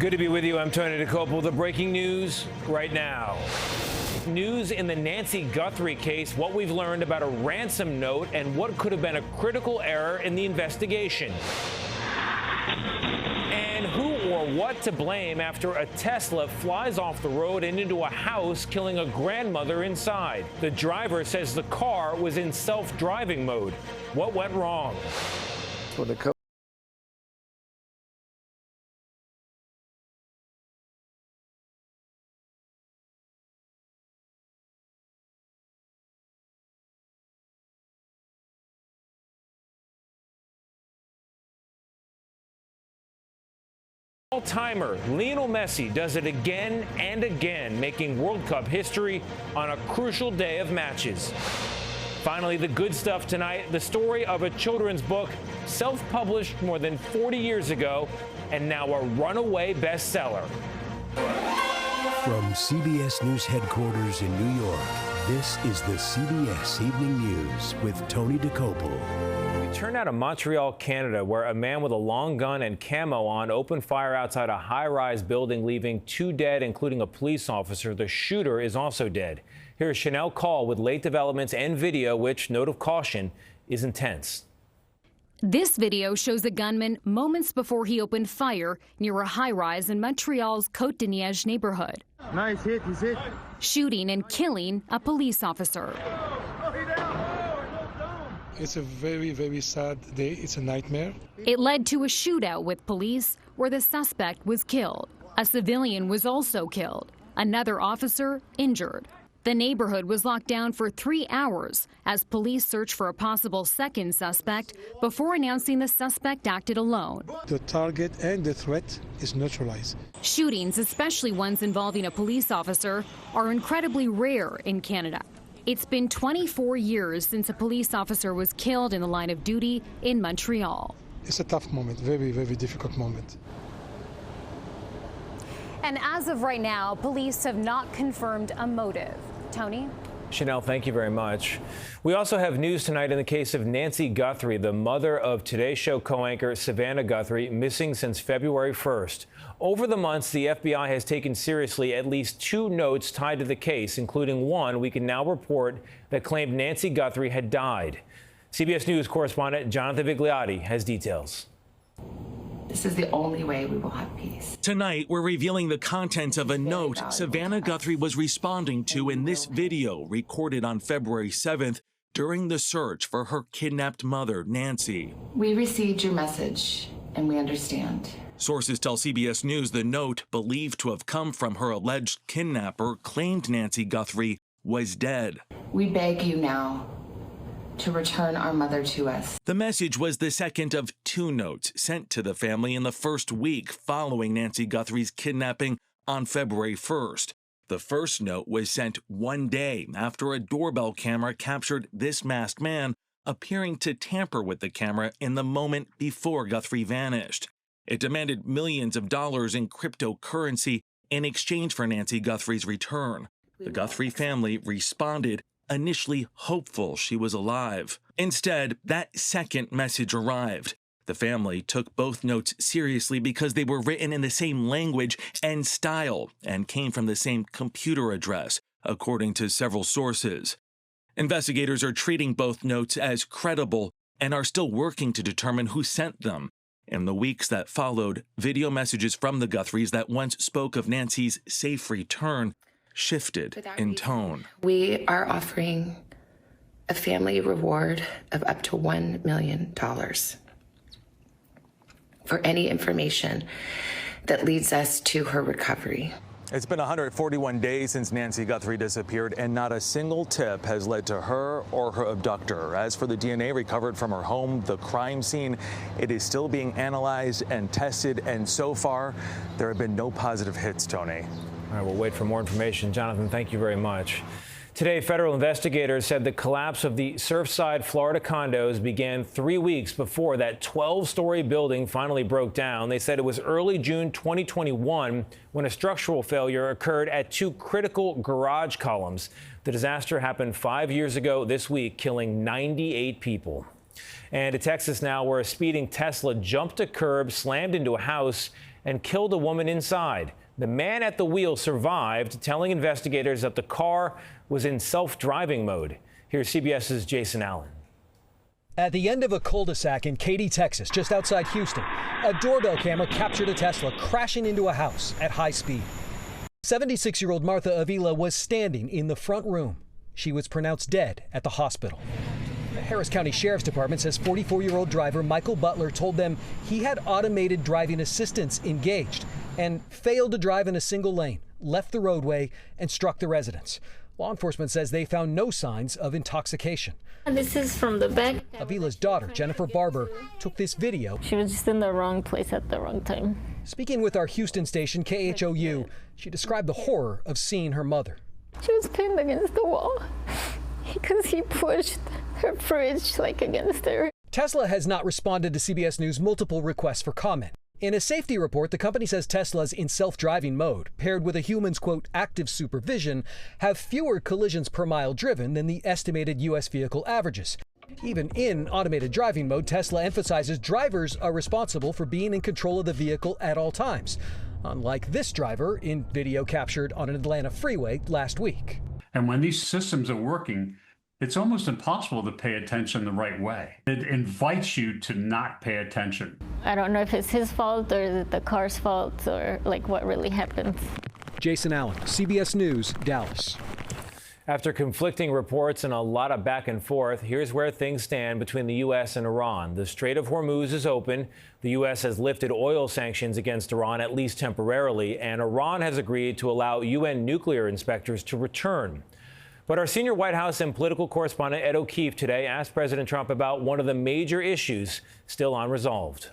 Good to be with you. I'm Tony DeCoppel. The breaking news right now. News in the Nancy Guthrie case, what we've learned about a ransom note and what could have been a critical error in the investigation. And who or what to blame after a Tesla flies off the road and into a house, killing a grandmother inside. The driver says the car was in self-driving mode. What went wrong? For the All-timer Lionel Messi does it again and again, making World Cup history on a crucial day of matches. Finally, the good stuff tonight, the story of a children's book self-published more than 40 years ago and now a runaway bestseller. From CBS News headquarters in New York, this is the CBS Evening News with Tony DeCoppel. We turn out to Montreal, Canada, where a man with a long gun and camo on opened fire outside a high-rise building, leaving 2 dead, including a police officer. The shooter is also dead. Here's Chanel Call with late developments and video, which, note of caution, is intense. This video shows a gunman moments before he opened fire near a high-rise in Montreal's Côte-de-Liège neighborhood. Nice hit, he's hit. Shooting and killing a police officer. It's a very, very sad day. It's a nightmare. It led to a shootout with police where the suspect was killed. A civilian was also killed. Another officer injured. The neighborhood was locked down for 3 hours as police searched for a possible second suspect before announcing the suspect acted alone. The target and the threat is neutralized. Shootings, especially ones involving a police officer, are incredibly rare in Canada. It's been 24 years since a police officer was killed in the line of duty in Montreal. It's a tough moment, very, very difficult moment. And as of right now, police have not confirmed a motive. Tony? Chanel, thank you very much. We also have news tonight in the case of Nancy Guthrie, the mother of Today Show co-anchor Savannah Guthrie, missing since February 1st. Over the months, the FBI has taken seriously at least 2 notes tied to the case, including one we can now report that claimed Nancy Guthrie had died. CBS News correspondent Jonathan Vigliotti has details. This is the only way we will have peace. Tonight, we're revealing the contents of a note Savannah Guthrie was responding to in this video recorded on February 7th during the search for her kidnapped mother, Nancy. We received your message, and we understand. Sources tell CBS News the note, believed to have come from her alleged kidnapper, claimed Nancy Guthrie was dead. We beg you now to return our mother to us. The message was the second of 2 notes sent to the family in the first week following Nancy Guthrie's kidnapping on February 1st. The first note was sent 1 day after a doorbell camera captured this masked man appearing to tamper with the camera in the moment before Guthrie vanished. It demanded millions of dollars in cryptocurrency in exchange for Nancy Guthrie's return. The Guthrie family responded, initially hopeful she was alive. Instead, that second message arrived. The family took both notes seriously because they were written in the same language and style and came from the same computer address, according to several sources. Investigators are treating both notes as credible and are still working to determine who sent them. In the weeks that followed, video messages from the Guthries that once spoke of Nancy's safe return shifted in tone. We are offering a family reward of up to $1 million for any information that leads us to her recovery. It's been 141 days since Nancy Guthrie disappeared, and not a single tip has led to her or her abductor. As for the DNA recovered from her home, the crime scene, it is still being analyzed and tested, and so far, there have been no positive hits, Tony. All right, we'll wait for more information. Jonathan, thank you very much. Today, federal investigators said the collapse of the Surfside, Florida condos began 3 weeks before that 12-story building finally broke down. They said it was early June 2021 when a structural failure occurred at 2 critical garage columns. The disaster happened 5 years ago this week, killing 98 people. And to Texas now, where a speeding Tesla jumped a curb, slammed into a house, and killed a woman inside. The man at the wheel survived, telling investigators that the car was in self-driving mode. Here's CBS's Jason Allen. At the end of a cul-de-sac in Katy, Texas, just outside Houston, a doorbell camera captured a Tesla crashing into a house at high speed. 76-year-old Martha Avila was standing in the front room. She was pronounced dead at the hospital. The Harris County Sheriff's Department says 44-year-old driver Michael Butler told them he had automated driving assistance engaged and failed to drive in a single lane, left the roadway, and struck the residents. Law enforcement says they found no signs of intoxication. This is from the back. Avila's daughter, Jennifer Barber, took this video. She was just in the wrong place at the wrong time. Speaking with our Houston station, KHOU, she described the horror of seeing her mother. She was pinned against the wall because he pushed her fridge against her. Tesla has not responded to CBS News' multiple requests for comment. In a safety report, the company says Teslas in self-driving mode, paired with a human's, quote, active supervision, have fewer collisions per mile driven than the estimated U.S. vehicle averages. Even in automated driving mode, Tesla emphasizes drivers are responsible for being in control of the vehicle at all times, unlike this driver in video captured on an Atlanta freeway last week. And when these systems are working, it's almost impossible to pay attention the right way. It invites you to not pay attention. I don't know if it's his fault or is it the car's fault or what really happened. Jason Allen, CBS News, Dallas. After conflicting reports and a lot of back and forth, here's where things stand between the U.S. and Iran. The Strait of Hormuz is open. The U.S. has lifted oil sanctions against Iran, at least temporarily, and Iran has agreed to allow UN nuclear inspectors to return. But our senior White House and political correspondent Ed O'Keefe today asked President Trump about one of the major issues still unresolved.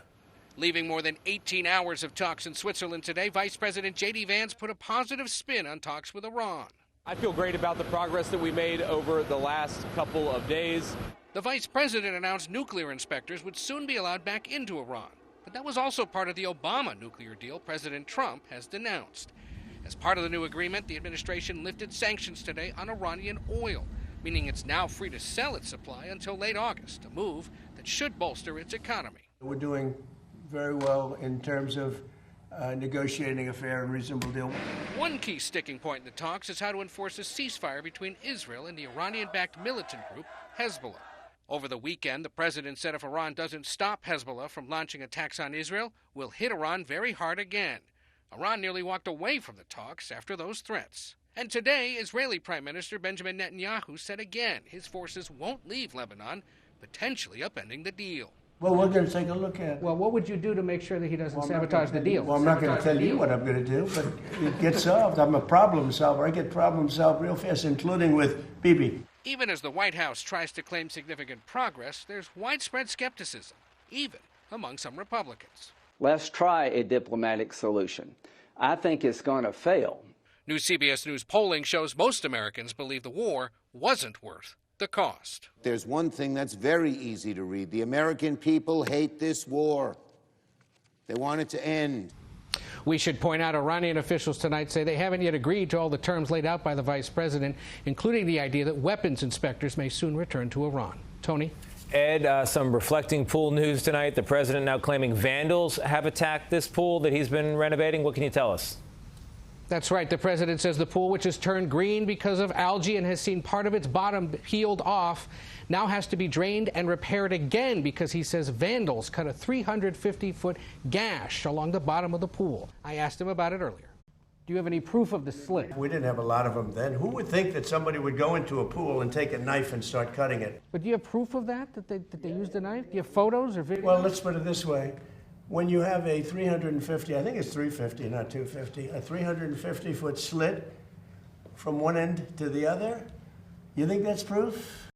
Leaving more than 18 hours of talks in Switzerland today, Vice President J.D. Vance put a positive spin on talks with Iran. I feel great about the progress that we made over the last couple of days. The vice president announced nuclear inspectors would soon be allowed back into Iran. But that was also part of the Obama nuclear deal President Trump has denounced. As part of the new agreement, the administration lifted sanctions today on Iranian oil, meaning it's now free to sell its supply until late August, a move that should bolster its economy. We're doing very well in terms of negotiating a fair and reasonable deal. One key sticking point in the talks is how to enforce a ceasefire between Israel and the Iranian-backed militant group Hezbollah. Over the weekend, the president said if Iran doesn't stop Hezbollah from launching attacks on Israel, we'll hit Iran very hard again. Iran nearly walked away from the talks after those threats. And today, Israeli Prime Minister Benjamin Netanyahu said again his forces won't leave Lebanon, potentially upending the deal. Well, we're going to take a look at it. Well, what would you do to make sure that he doesn't sabotage the deal? Well, I'm not going to tell you what I'm going to do, but it gets solved. I'm a problem solver. I get problems solved real fast, including with Bibi. Even as the White House tries to claim significant progress, there's widespread skepticism, even among some Republicans. Let's try a diplomatic solution. I think it's going to fail. New CBS News polling shows most Americans believe the war wasn't worth the cost. There's one thing that's very easy to read. The American people hate this war. They want it to end. We should point out Iranian officials tonight say they haven't yet agreed to all the terms laid out by the vice president, including the idea that weapons inspectors may soon return to Iran. Tony? Ed, some reflecting pool news tonight. The president now claiming vandals have attacked this pool that he's been renovating. What can you tell us? That's right. The president says the pool, which has turned green because of algae and has seen part of its bottom peeled off, now has to be drained and repaired again because he says vandals cut a 350-foot gash along the bottom of the pool. I asked him about it earlier. Do you have any proof of the slit? We didn't have a lot of them then. Who would think that somebody would go into a pool and take a knife and start cutting it? But do you have proof of that they used a knife? Do you have photos or videos? Well, let's put it this way. When you have a 350, I think it's 350, not 250, a 350-foot slit from one end to the other, you think that's proof?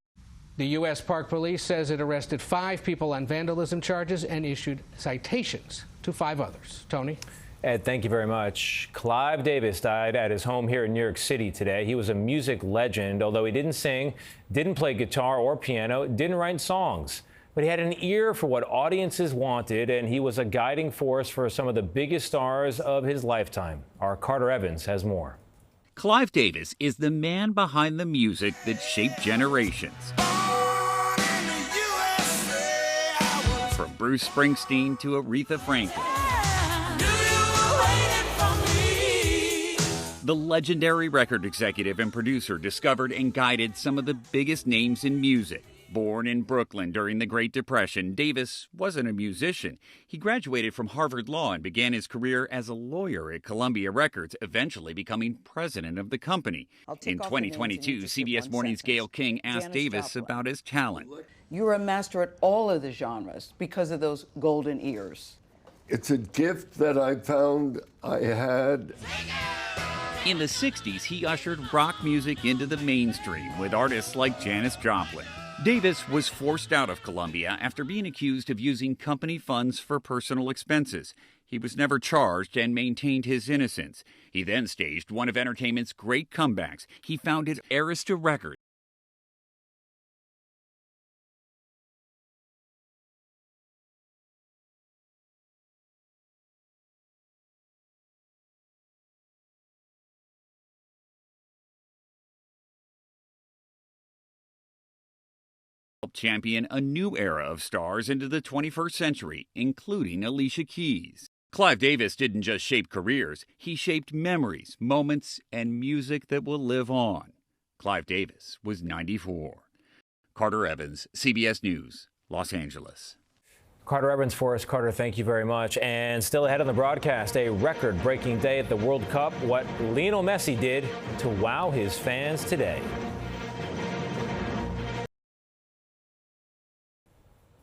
The U.S. Park Police says it arrested 5 people on vandalism charges and issued citations to 5 others. Tony? Ed, thank you very much. Clive Davis died at his home here in New York City today. He was a music legend, although he didn't sing, didn't play guitar or piano, didn't write songs. But he had an ear for what audiences wanted, and he was a guiding force for some of the biggest stars of his lifetime. Our Carter Evans has more. Clive Davis is the man behind the music that shaped generations. From Bruce Springsteen to Aretha Franklin. The legendary record executive and producer discovered and guided some of the biggest names in music. Born in Brooklyn during the Great Depression, Davis wasn't a musician. He graduated from Harvard Law and began his career as a lawyer at Columbia Records, eventually becoming president of the company. In 2022, CBS Morning's Gayle King asked Davis about his talent. You're a master at all of the genres because of those golden ears. It's a gift that I found I had. In the 60s, he ushered rock music into the mainstream with artists like Janis Joplin. Davis was forced out of Columbia after being accused of using company funds for personal expenses. He was never charged and maintained his innocence. He then staged one of entertainment's great comebacks. He founded Arista Records. Champion a new era of stars into the 21st century, including Alicia Keys. Clive Davis didn't just shape careers, he shaped memories, moments, and music that will live on. Clive Davis was 94. Carter Evans, CBS News, Los Angeles. Carter Evans for us. Carter, thank you very much. And still ahead on the broadcast, a record-breaking day at the World Cup. What Lionel Messi did to wow his fans today.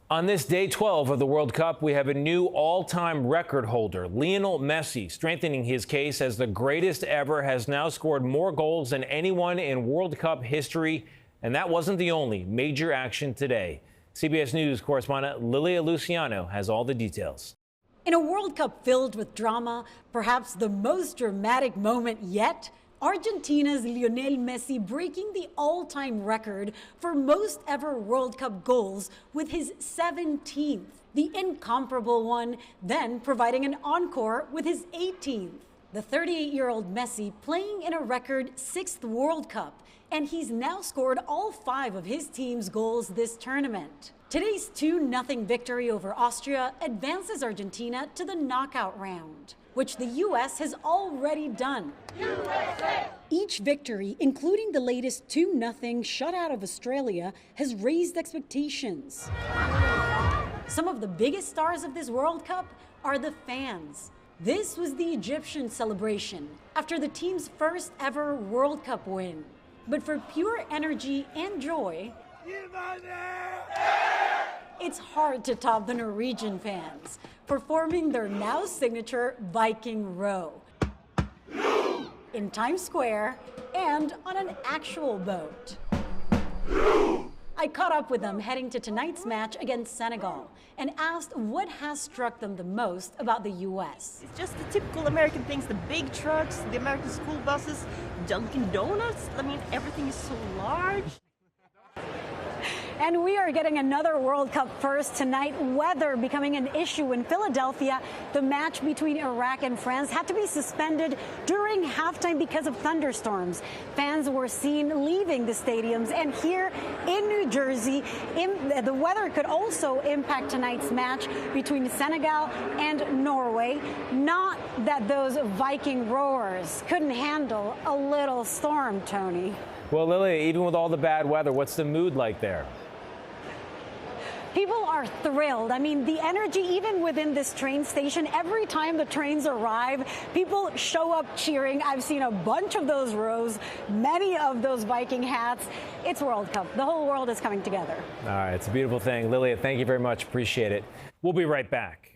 On this day 12 of the World Cup, we have a new all-time record holder. Lionel Messi, strengthening his case as the greatest ever, has now scored more goals than anyone in World Cup history. And that wasn't the only major action today. CBS News correspondent Lilia Luciano has all the details. In a World Cup filled with drama, perhaps the most dramatic moment yet, Argentina's Lionel Messi breaking the all-time record for most ever World Cup goals with his 17th. The incomparable one then providing an encore with his 18th. The 38-year-old Messi playing in a record 6th World Cup, and he's now scored all 5 of his team's goals this tournament. Today's 2-0 victory over Austria advances Argentina to the knockout round, which the U.S. has already done. USA! Each victory, including the latest 2-0 shutout of Australia, has raised expectations. Some of the biggest stars of this World Cup are the fans. This was the Egyptian celebration after the team's first ever World Cup win. But for pure energy and joy, it's hard to top the Norwegian fans, performing their now signature Viking row in Times Square and on an actual boat. I caught up with them heading to tonight's match against Senegal and asked what has struck them the most about the U.S. It's just the typical American things, the big trucks, the American school buses, Dunkin' Donuts. I mean, everything is so large. And we are getting another World Cup first tonight. Weather becoming an issue in Philadelphia. The match between Iraq and France had to be suspended during halftime because of thunderstorms. Fans were seen leaving the stadiums. And here in New Jersey, the weather could also impact tonight's match between Senegal and Norway. Not that those Viking rowers couldn't handle a little storm, Tony. Well, Lily, even with all the bad weather, what's the mood like there? People are thrilled. I mean, the energy, even within this train station, every time the trains arrive, people show up cheering. I've seen a bunch of those rows, many of those Viking hats. It's World Cup. The whole world is coming together. All right, it's a beautiful thing. Lilia, thank you very much. Appreciate it. We'll be right back.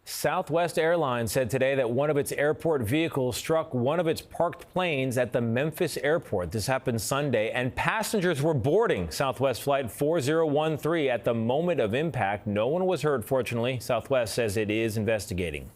Southwest Airlines said today that one of its airport vehicles struck one of its parked planes at the Memphis airport. This happened Sunday, and passengers were boarding Southwest Flight 4013 at the moment of impact. No one was hurt, fortunately. Southwest says it is investigating.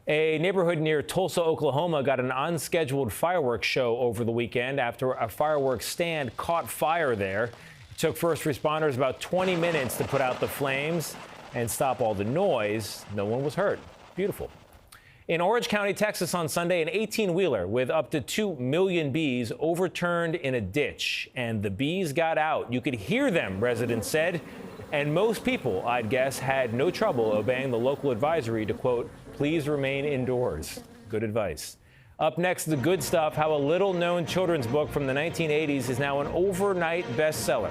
A neighborhood near Tulsa, Oklahoma got an unscheduled fireworks show over the weekend after a fireworks stand caught fire there. It took first responders about 20 minutes to put out the flames and stop all the noise. No one was hurt. Beautiful. In Orange County, Texas on Sunday, an 18-wheeler with up to 2 million bees overturned in a ditch, and the bees got out. You could hear them, residents said. And most people, I'd guess, had no trouble obeying the local advisory to, quote, please remain indoors. Good advice. Up next, the good stuff, how a little-known children's book from the 1980s is now an overnight bestseller.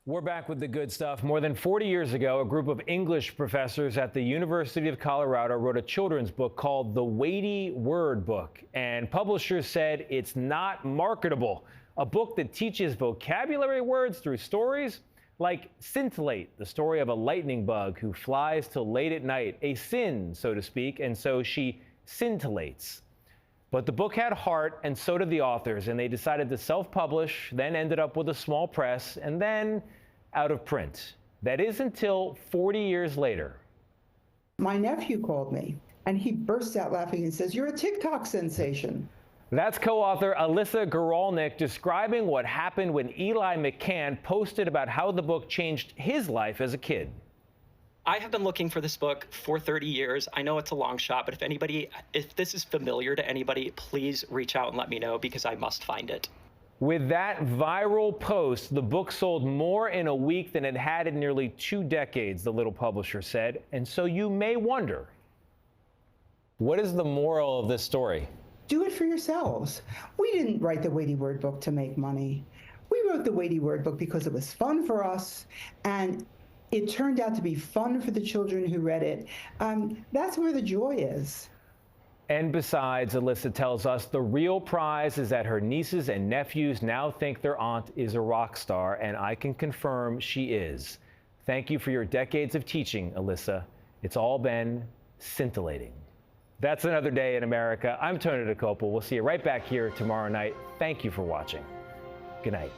We're back with the good stuff. More than 40 years ago, a group of English professors at the University of Colorado wrote a children's book called The Weighty Word Book, and publishers said it's not marketable. A book that teaches vocabulary words through stories like Scintillate, the story of a lightning bug who flies till late at night, a sin, so to speak, and so she scintillates. But the book had heart, and so did the authors, and they decided to self-publish, then ended up with a small press, and then out of print. That is until 40 years later. My nephew called me, and he bursts out laughing and says, "You're a TikTok sensation." That's co-author Alyssa Guralnick describing what happened when Eli McCann posted about how the book changed his life as a kid. I have been looking for this book for 30 years. I know it's a long shot, but if this is familiar to anybody, please reach out and let me know because I must find it. With that viral post, the book sold more in a week than it had in nearly 2 decades, the little publisher said. And so you may wonder, what is the moral of this story? Do it for yourselves. We didn't write the Weighty Word Book to make money. We wrote the Weighty Word Book because it was fun for us, and it turned out to be fun for the children who read it. That's where the joy is. And besides, Alyssa tells us the real prize is that her nieces and nephews now think their aunt is a rock star, and I can confirm she is. Thank you for your decades of teaching, Alyssa. It's all been scintillating. That's another day in America. I'm Tony DeCopel. We'll see you right back here tomorrow night. Thank you for watching. Good night.